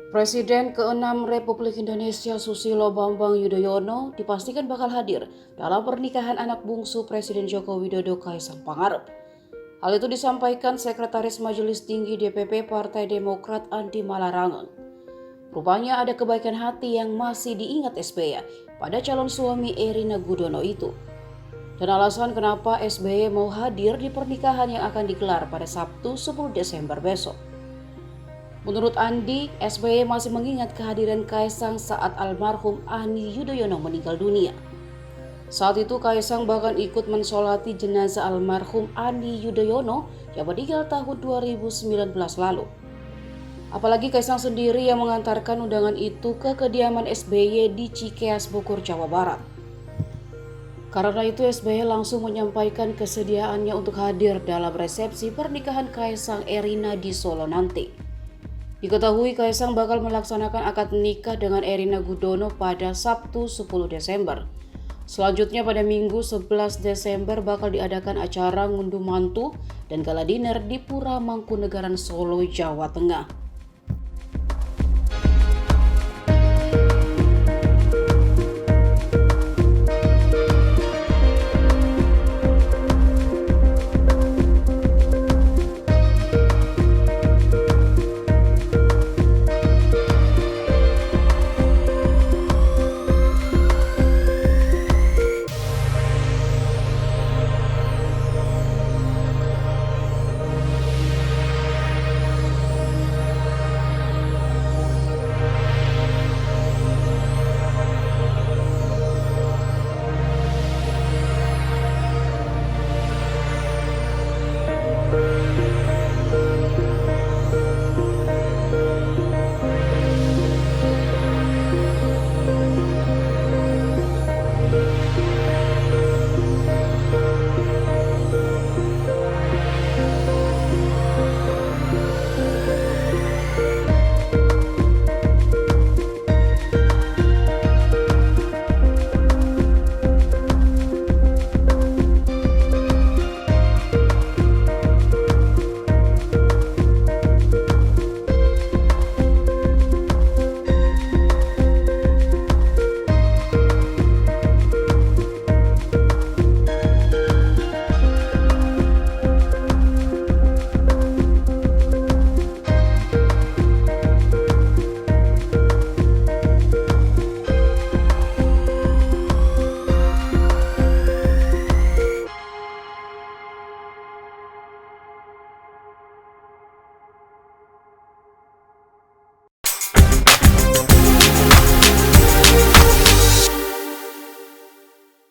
Presiden ke-6 Republik Indonesia Susilo Bambang Yudhoyono dipastikan bakal hadir dalam pernikahan anak bungsu Presiden Joko Widodo Kaisang Pangarep. Hal itu disampaikan Sekretaris Majelis Tinggi DPP Partai Demokrat Andi Malarangen. Rupanya ada kebaikan hati yang masih diingat SBY pada calon suami Erina Gudono itu. Dan alasan kenapa SBY mau hadir di pernikahan yang akan digelar pada Sabtu 10 Desember besok. Menurut Andi, SBY masih mengingat kehadiran Kaisang saat almarhum Ani Yudhoyono meninggal dunia. Saat itu Kaisang bahkan ikut mensolati jenazah almarhum Ani Yudhoyono yang meninggal tahun 2019 lalu. Apalagi Kaisang sendiri yang mengantarkan undangan itu ke kediaman SBY di Cikeas, Bogor, Jawa Barat. Karena itu SBY langsung menyampaikan kesediaannya untuk hadir dalam resepsi pernikahan Kaisang Erina di Solo nanti. Diketahui Kaisang bakal melaksanakan akad nikah dengan Erina Gudono pada Sabtu 10 Desember. Selanjutnya pada Minggu 11 Desember bakal diadakan acara ngunduh mantu dan gala dinner di Pura Mangkunegaran Solo, Jawa Tengah.